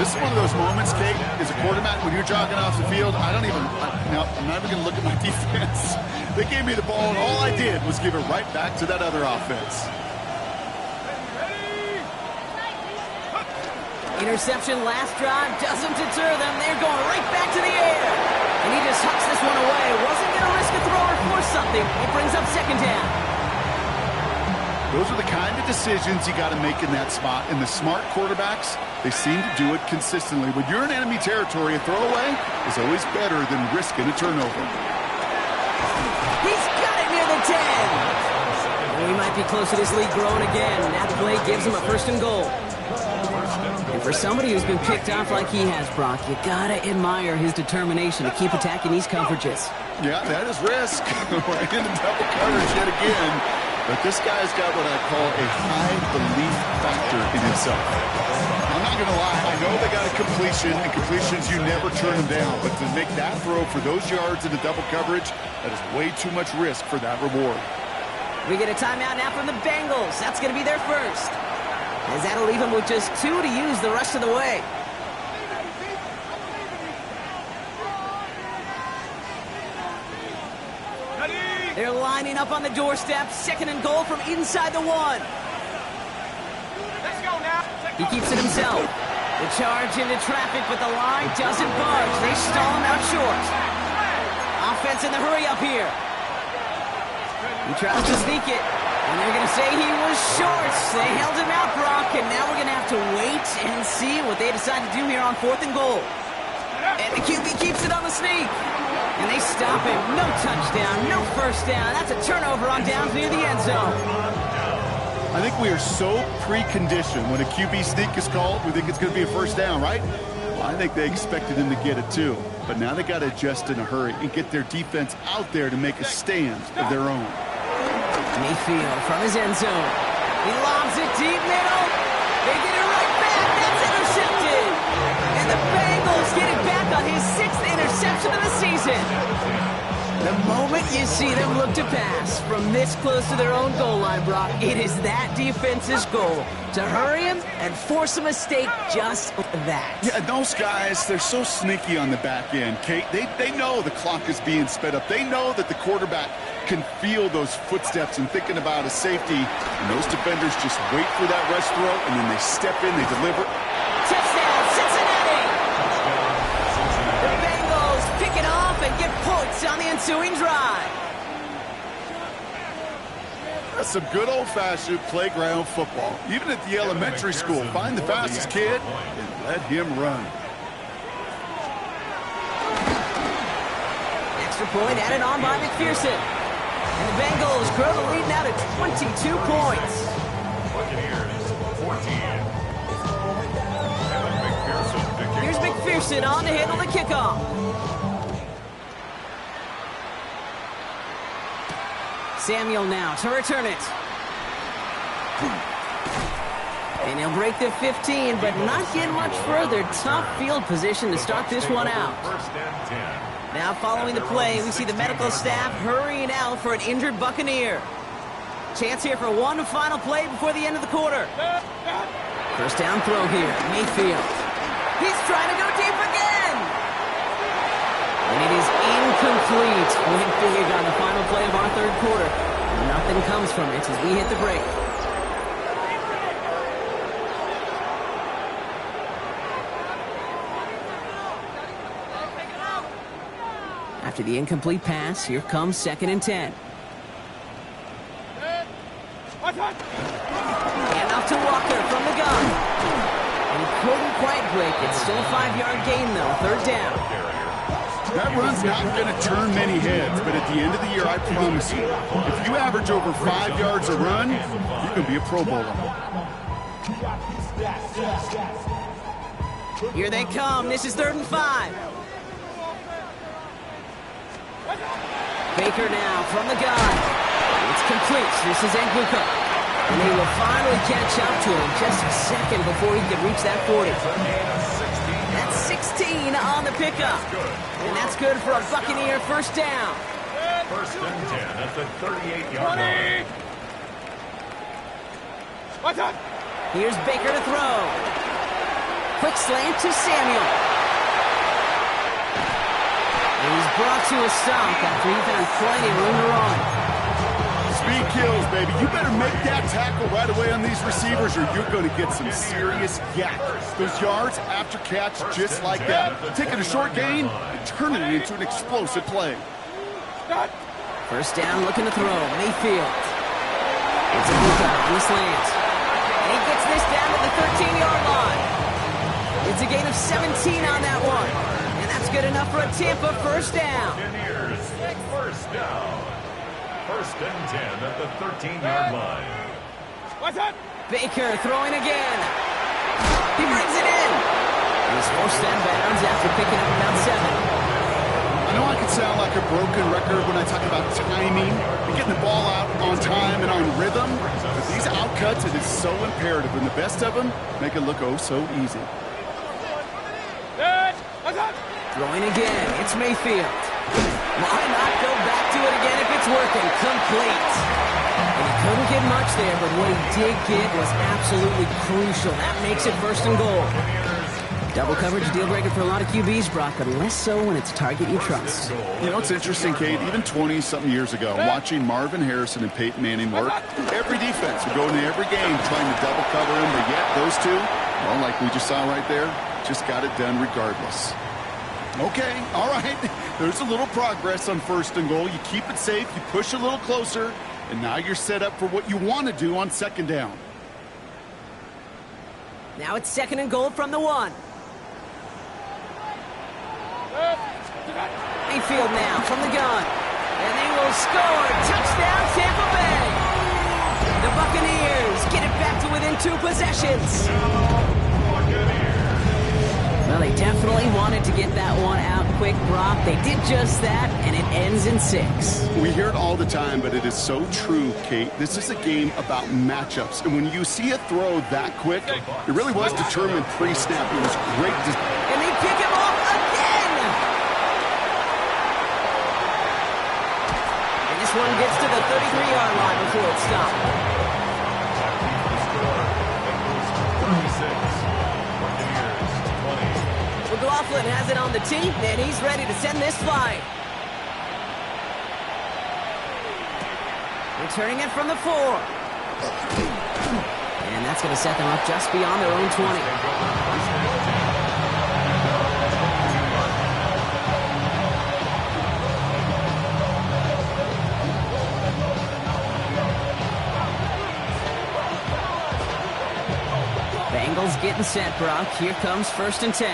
This is one of those moments, Kate, as a quarterback, when you're jogging off the field, I'm not even going to look at my defense. They gave me the ball, and all I did was give it right back to that other offense. Interception last drive doesn't deter them. They're going right back to the air. And he just hucks this one away. Wasn't going to risk a throw or force something. It brings up 2nd down. Those are the kind of decisions you got to make in that spot. And the smart quarterbacks, they seem to do it consistently. When you're in enemy territory, a throwaway is always better than risking a turnover. He's got it near the 10. And we might be close to this lead growing again. That play gives him a 1st and goal. And for somebody who's been picked off like he has, Brock, you gotta admire his determination to keep attacking these coverages. Yeah, that is risk. We're in the double coverage yet again. But this guy's got what I call a high belief factor in himself. I'm not going to lie. I know they got a completion, and completions, you never turn them down. But to make that throw for those yards in the double coverage, that is way too much risk for that reward. We get a timeout now from the Bengals. That's going to be their first. As that'll leave them with just 2 to use the rest of the way. They're lining up on the doorstep. 2nd and goal from inside the 1. Let's go now. He keeps it himself. The charge into traffic, but the line doesn't budge. They stall him out short. Offense in the hurry up here. He tries to sneak it. And they're going to say he was short. They held him out, Brock, and now we're going to have to wait and see what they decide to do here on 4th and goal. And the QB keeps it on the sneak. And they stop him. No touchdown, no 1st down. That's a turnover on downs near the end zone. I think we are so preconditioned when a QB sneak is called, we think it's going to be a 1st down, right? Well, I think they expected him to get it too. But now they got to adjust in a hurry and get their defense out there to make a stand of their own. Mayfield from his end zone. He lobs it deep middle. They get it right back. That's intercepted. And the Bengals get it back on his 6th interception of the season. The moment you see them look to pass from this close to their own goal line, Brock, it is that defense's goal to hurry him and force a mistake just that. Yeah, those guys, they're so sneaky on the back end, Kate. They know the clock is being sped up. They know that the quarterback can feel those footsteps and thinking about a safety. And those defenders just wait for that rush throw, and then they step in, they deliver. Touchdown, Cincinnati! The Bengals pick it off and get points on the ensuing drive. That's some good old-fashioned playground football. Even at the elementary school, find the fastest kid and let him run. Extra point added on by McPherson. And the Bengals grow the lead now to 22 points. Buccaneers, 14. Here's McPherson on to handle the kickoff. Samuel now to return it. And he'll break the 15, but not get much further. Tough field position to start this one out. 1st and 10. Now following the play, we see the medical staff hurrying out for an injured Buccaneer. Chance here for one final play before the end of the quarter. 1st down throw here, Mayfield. He's trying to go deep again. And it is incomplete. Went big on the final play of our 3rd quarter. Nothing comes from it as we hit the break. After the incomplete pass, here comes 2nd and 10. And off to Walker from the gun. And he couldn't quite break it. Still a 5-yard gain, though. 3rd down. That run's not going to turn many heads, but at the end of the year, I promise you, if you average over 5 yards a run, you can be a Pro Bowler. Here they come. This is 3rd and 5. Baker now from the gun. It's complete. This is Nguka. And they will finally catch up to him just a second before he could reach that 40. That's 16 on the pickup. And that's good for a Buccaneer first down. First and 10 at the 38-yard line. Here's Baker to throw. Quick slant to Samuel. And he's brought to a stop after he found plenty of room to run. Speed kills, baby. You better make that tackle right away on these receivers or you're going to get some serious yak. Those yards after catch just like that. Taking a short gain and turning it into an explosive play. First down, looking to throw. Mayfield. It's a Bucs on the slant. And he gets this down to the 13-yard line. It's a gain of 17 on that one. And that's good enough for a Tampa first down. Buccaneers, first down. First and 10 at the 13-yard line. Baker throwing again. He brings it in. He's forced that bounds after picking up about 7. I know I can sound like a broken record when I talk about timing and getting the ball out on time and on rhythm, but these outcuts, it is so imperative, and the best of them make it look oh so easy. Throwing again. It's Mayfield. Why not go back to it again if it's working? Complete. And he couldn't get much there, but what he did get was absolutely crucial. That makes it first and goal. Double coverage deal breaker for a lot of QBs, Brock, but less so when it's a target you trust. You know, it's interesting, Kate, even 20-something years ago, watching Marvin Harrison and Peyton Manning work, every defense would go into every game trying to double cover him, but yet those two, well, like we just saw right there, just got it done regardless. Okay, all right. There's a little progress on first and goal. You keep it safe, you push a little closer, and now you're set up for what you want to do on second down. Now it's second and goal from the 1. Mayfield now from the gun. And they will score. Touchdown, Tampa Bay. The Buccaneers get it back to within 2 possessions. Well, they definitely wanted to get that one out quick, Brock. They did just that, and it ends in 6. We hear it all the time, but it is so true, Kate. This is a game about matchups. And when you see a throw that quick, it really was determined pre-snap. It was great. And they pick him off again. And this one gets to the 33-yard line before it stopped. McLaughlin has it on the tee, and he's ready to send this flying. Returning it from the 4. And that's going to set them up just beyond their own 20. Bengals getting set, Brock. Here comes first and 10.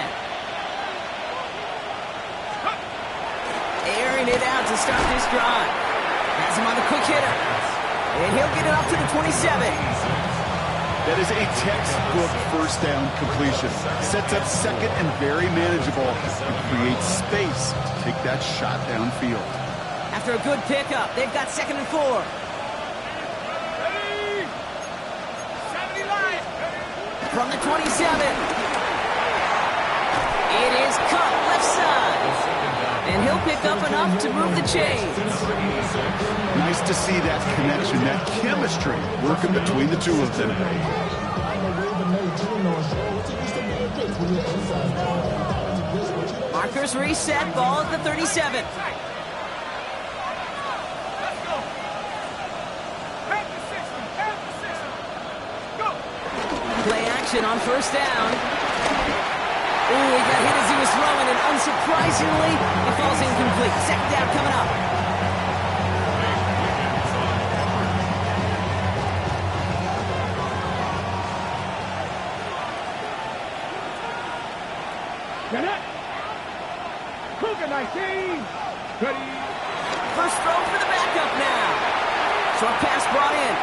Airing it out to start this drive. Has him on the quick hitter. And he'll get it up to the 27. That is a textbook first down completion. Sets up second and very manageable. And creates space to take that shot downfield. After a good pickup, they've got second and 4. From the 27. It is cut left side. And he'll pick up enough to move the chains. Nice to see that connection, that chemistry working between the two of them. Markers reset, ball at the 37. Play action on first down. Ooh, he got hit as he was throwing, and unsurprisingly, it falls incomplete. Second down coming up. First throw for the backup now. Short pass brought in.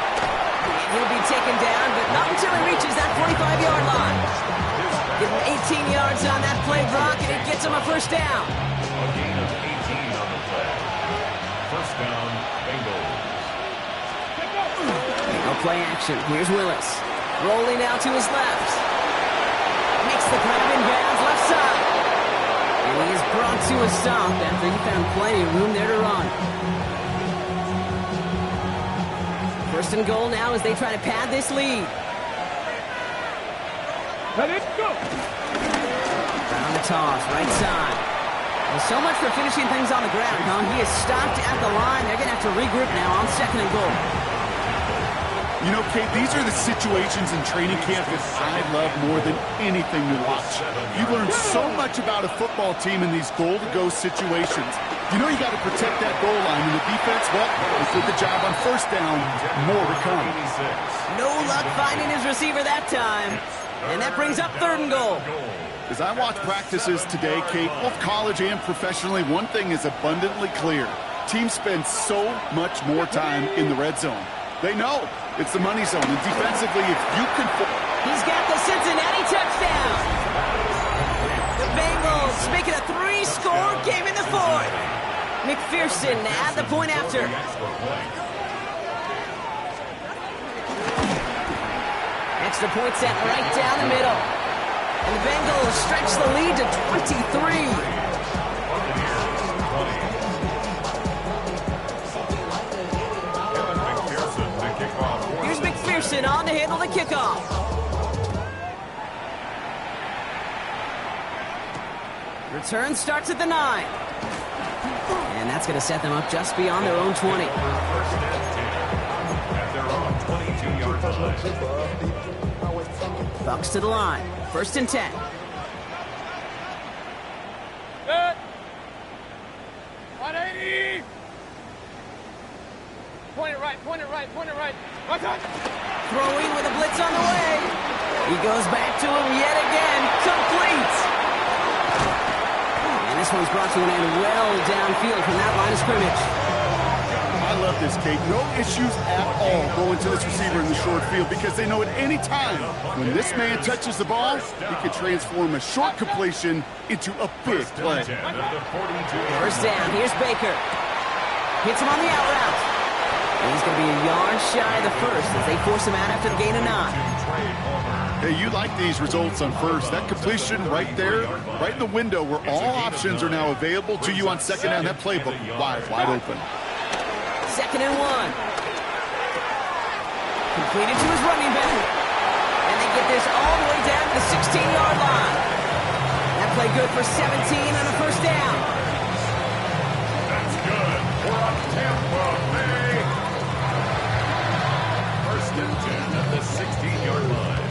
And he'll be taken down, but not until he reaches that 45-yard line. Give him 18 yards on that play, Brock, and it gets him a first down. A gain of 18 on the play. First down, Bengals. They'll play action. Here's Willis. Rolling out to his left. Makes the grab in bounds left side. And he is brought to a stop after he found plenty of room there to run. First and goal now as they try to pad this lead. Let it go. Down the toss, right side. Well, so much for finishing things on the ground, huh? He is stopped at the line. They're going to have to regroup now on second and goal. You know, Kate, these are the situations in training camp that I love more than anything to watch. You learn so much about a football team in these goal-to-go situations. You know you got to protect that goal line, and the defense, well, they did the job on first down. More to come. No luck finding his receiver that time. And that brings up third and goal. As I watch practices today, Kate, both college and professionally, one thing is abundantly clear. Teams spend so much more time in the red zone. They know it's the money zone, and defensively, if you can... He's got the Cincinnati touchdown. The Bengals make it a 3-score game in the fourth. McPherson at the point after. Extra point set right down the middle. And the Bengals stretch the lead to 23. Here's McPherson on to handle the kickoff. Return starts at the 9. And that's going to set them up just beyond their own 20. Bucs to the line. First and 10. Good. 180. Point it right, point it right, point it right. Throwing with a blitz on the way. He goes back to him yet again. Complete. And this one's brought to an end well downfield from that line of scrimmage. I love this, Kate. No issues at all going to this receiver in the short field because they know at any time when this man touches the ball, he can transform a short completion into a big play. First down. Here's Baker. Hits him on the out route. And he's going to be a yard shy of the first as they force him out after the gain of 9. Hey, you like these results on first. That completion right there, right in the window where all options are now available to you on second down. That playbook wide open. Second and 1. Completed to his running back. And they get this all the way down to the 16-yard line. That play good for 17 on a first down. That's good. We're on Tampa Bay. First and 10 at the 16-yard line.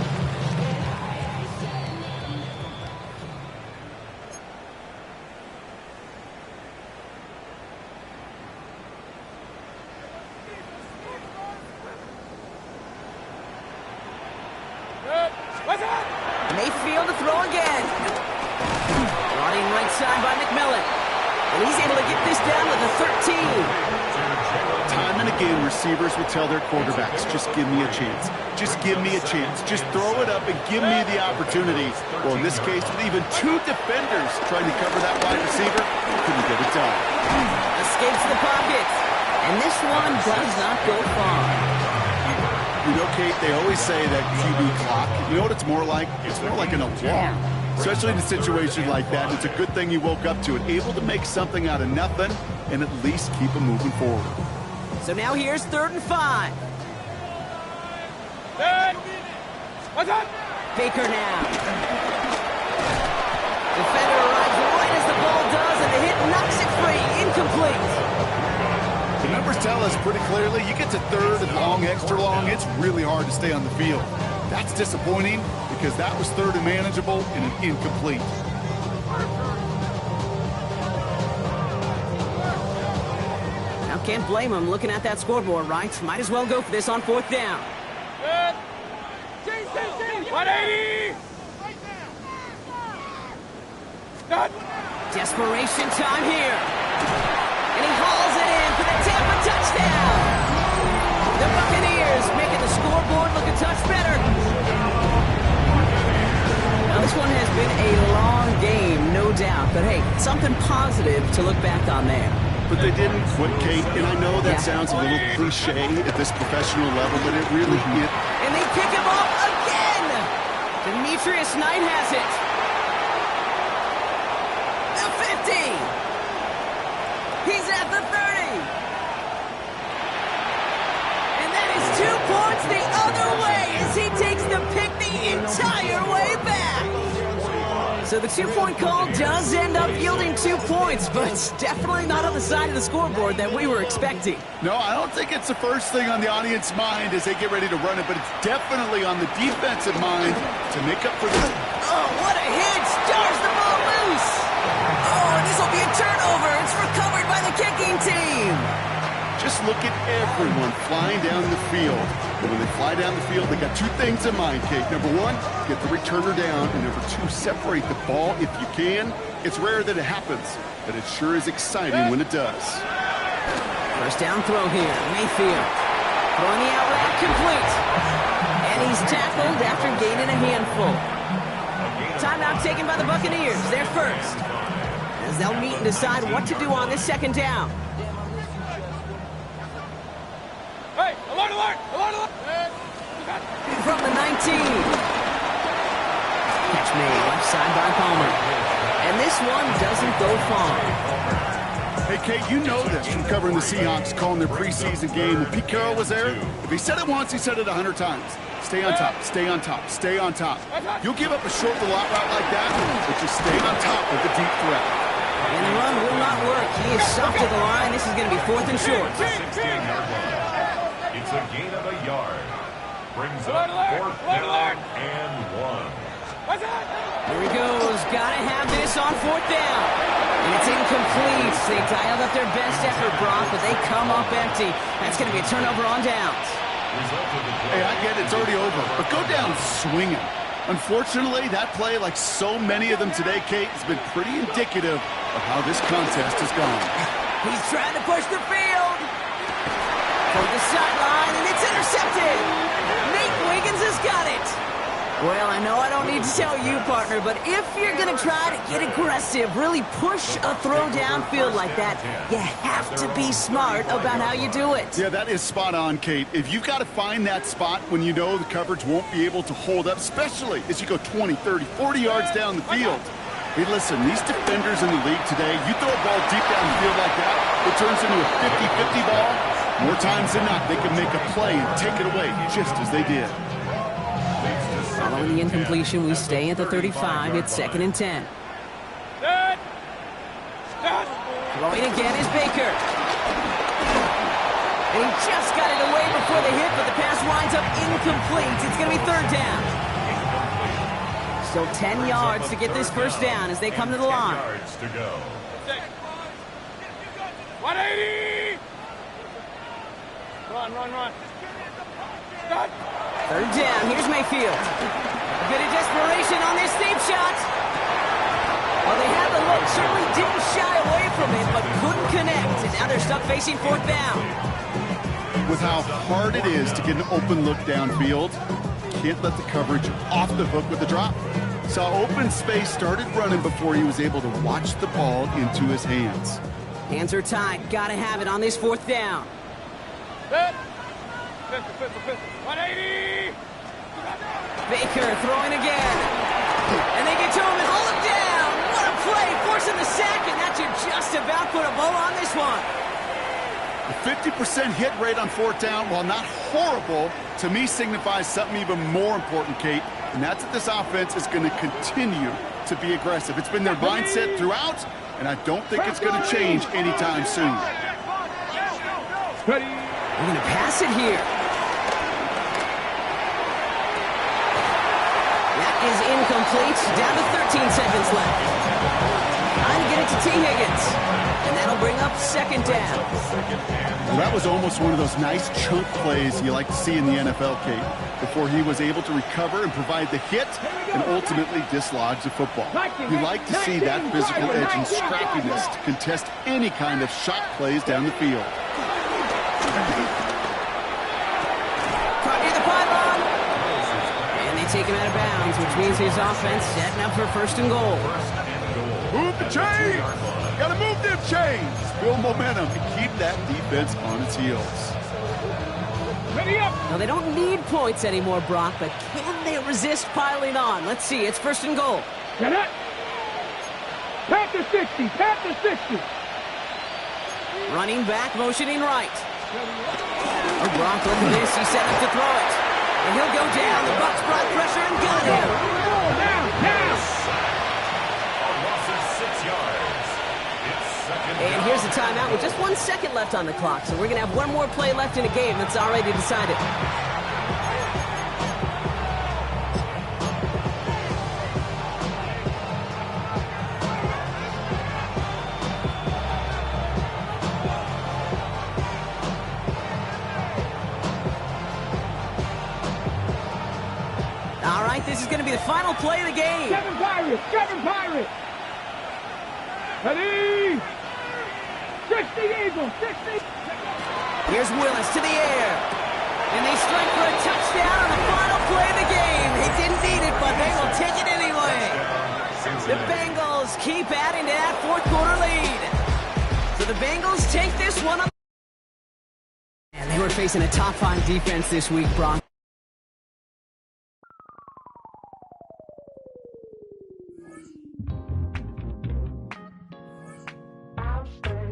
Mayfield to throw again. Running right side by McMillan. And he's able to get this down to the 13. Time and again, receivers will tell their quarterbacks, just give me a chance. Just give me a chance. Just throw it up and give me the opportunity. Well, in this case, with even 2 defenders trying to cover that wide receiver, couldn't get it done. Escapes the pocket. And this one does not go far. You know, Kate, they always say that QB clock, you know what it's more like? It's more like an alarm. Especially in a situation like that, it's a good thing you woke up to it, able to make something out of nothing and at least keep them moving forward. So now here's 3rd and 5. Good. What's up? Baker now. Defender arrives right as the ball does, and the hit knocks it free. Incomplete. The numbers tell us pretty clearly, you get to 3rd and long, extra long, it's really hard to stay on the field. That's disappointing because that was 3rd and manageable and an incomplete. Now can't blame him looking at that scoreboard, right? Might as well go for this on 4th down. Good. 180. Done. Desperation time here. And he hauls it in for the Tampa touchdown. The Buccaneers making the scoreboard look a touch better. Now this one has been a long game, no doubt. But hey, something positive to look back on there. but they didn't quit, Kate. And I know that sounds a little cliche at this professional level, but it really is. And they pick him up again! Demetrius Knight has it. The 50! He's at the 30! And that is 2 points the other way as he takes the pick the entire way back! So the 2-point call does end up yielding 2 points, but it's definitely not on the side of the scoreboard that we were expecting. No, I don't think it's the first thing on the audience's mind as they get ready to run it, but it's definitely on the defensive mind to make up for this. Oh, what a hit! Stars the ball loose! Oh, and this will be a turnover. It's recovered by the kicking team. Just look at everyone flying down the field. And when they fly down the field, they got 2 things in mind, Kate. Number 1, get the returner down. And number 2, separate the ball if you can. It's rare that it happens, but it sure is exciting when it does. First down throw here. Mayfield throwing the out route complete. And he's tackled after gaining a handful. Timeout taken by the Buccaneers. They're first, as they'll meet and decide what to do on this second down. Hey, alert, alert, alert, alert! From the 19. Catch made left side by Palmer. And this one doesn't go far. Hey, Kate, you know this from covering the Seahawks, calling their preseason game. When Pete Carroll was there, if he said it once, he said it 100 times. Stay on top, stay on top, stay on top. You'll give up a short to lot route like that, but just stay on top of the deep threat. And the run will not work. He is stopped at the line. This is going to be 4th and short. 16-yard line. It's a gain of a yard. Brings up 4th down and 1. Here he goes. Got to have this on 4th down. And it's incomplete. They dialed up their best effort, Brock, but they come up empty. That's going to be a turnover on downs. Hey, I get it. It's already over, but go down swinging. Unfortunately, that play, like so many of them today, Kate, has been pretty indicative of how this contest has gone. He's trying to push the field. Toward the sideline, and it's intercepted. Nate Wiggins has got it. Well, I know I don't need to tell you, partner, but if you're going to try to get aggressive, really push a throw downfield like that, you have to be smart about how you do it. Yeah, that is spot on, Kate. If you've got to find that spot when you know the coverage won't be able to hold up, especially as you go 20, 30, 40 yards down the field. Hey, listen, these defenders in the league today, you throw a ball deep down the field like that, it turns into a 50-50 ball. More times than not, they can make a play and take it away just as they did. Following the incompletion, we stay at the 35. It's 2nd and 10. Throwing again is Baker. And he just got it away before the hit, but the pass winds up incomplete. It's going to be 3rd down. Still 10 yards to get this first down as they come to the line. 10 yards to go. 180! Run, run, run. Stop. 3rd down. Here's Mayfield. A bit of desperation on this deep shot. Well, they had the look. Certainly didn't shy away from it, but couldn't connect. And now they're stuck facing 4th down. With how hard it is to get an open look downfield, can't let the coverage off the hook with the drop. Saw open space, started running before he was able to watch the ball into his hands. Hands are tied. Got to have it on this 4th down. 180! Baker throwing again. And they get to him and hold him down. What a play, forcing the sack, and that should just about put a bow on this one. The 50% hit rate on 4th down, while not horrible, to me signifies something even more important, Kate, and that's that this offense is going to continue to be aggressive. It's been their mindset throughout, and I don't think it's going to change anytime soon. We're going to pass it here. That is incomplete. Down to 13 seconds left. Trying to get it to T. Higgins. And that'll bring up 2nd down. Well, that was almost one of those nice chunk plays you like to see in the NFL, Kate, before he was able to recover and provide the hit and ultimately dislodge the football. You like to see that physical edge and scrappiness to contest any kind of shot plays down the field. Caught near the pylon. And they take him out of bounds, which means his offense setting up for 1st and goal. Move the chains. Gotta move them chains. Build momentum and keep that defense on its heels. Ready up. Now, they don't need points anymore, Brock, but can they resist piling on? Let's see. It's 1st and goal. Get it. Panther 60. Panther 60. Running back, motioning right. Oh, Brock, look at this. He's set up to throw it. And he'll go down. The Bucs brought pressure and got him. A loss of 6 yards. It's second And down. here's the timeout with just 1 second left on the clock. So we're going to have one more play left in a game that's already decided. All right, this is going to be the final play of the game. 7 Pirates. 7 Pirates. Ready. 60 Eagles. 60. Here's Willis to the air. And they strike for a touchdown on the final play of the game. They didn't need it, but they will take it anyway. The Bengals keep adding to that 4th quarter lead. So the Bengals take this one. And they were facing a top 5 defense this week, Brock.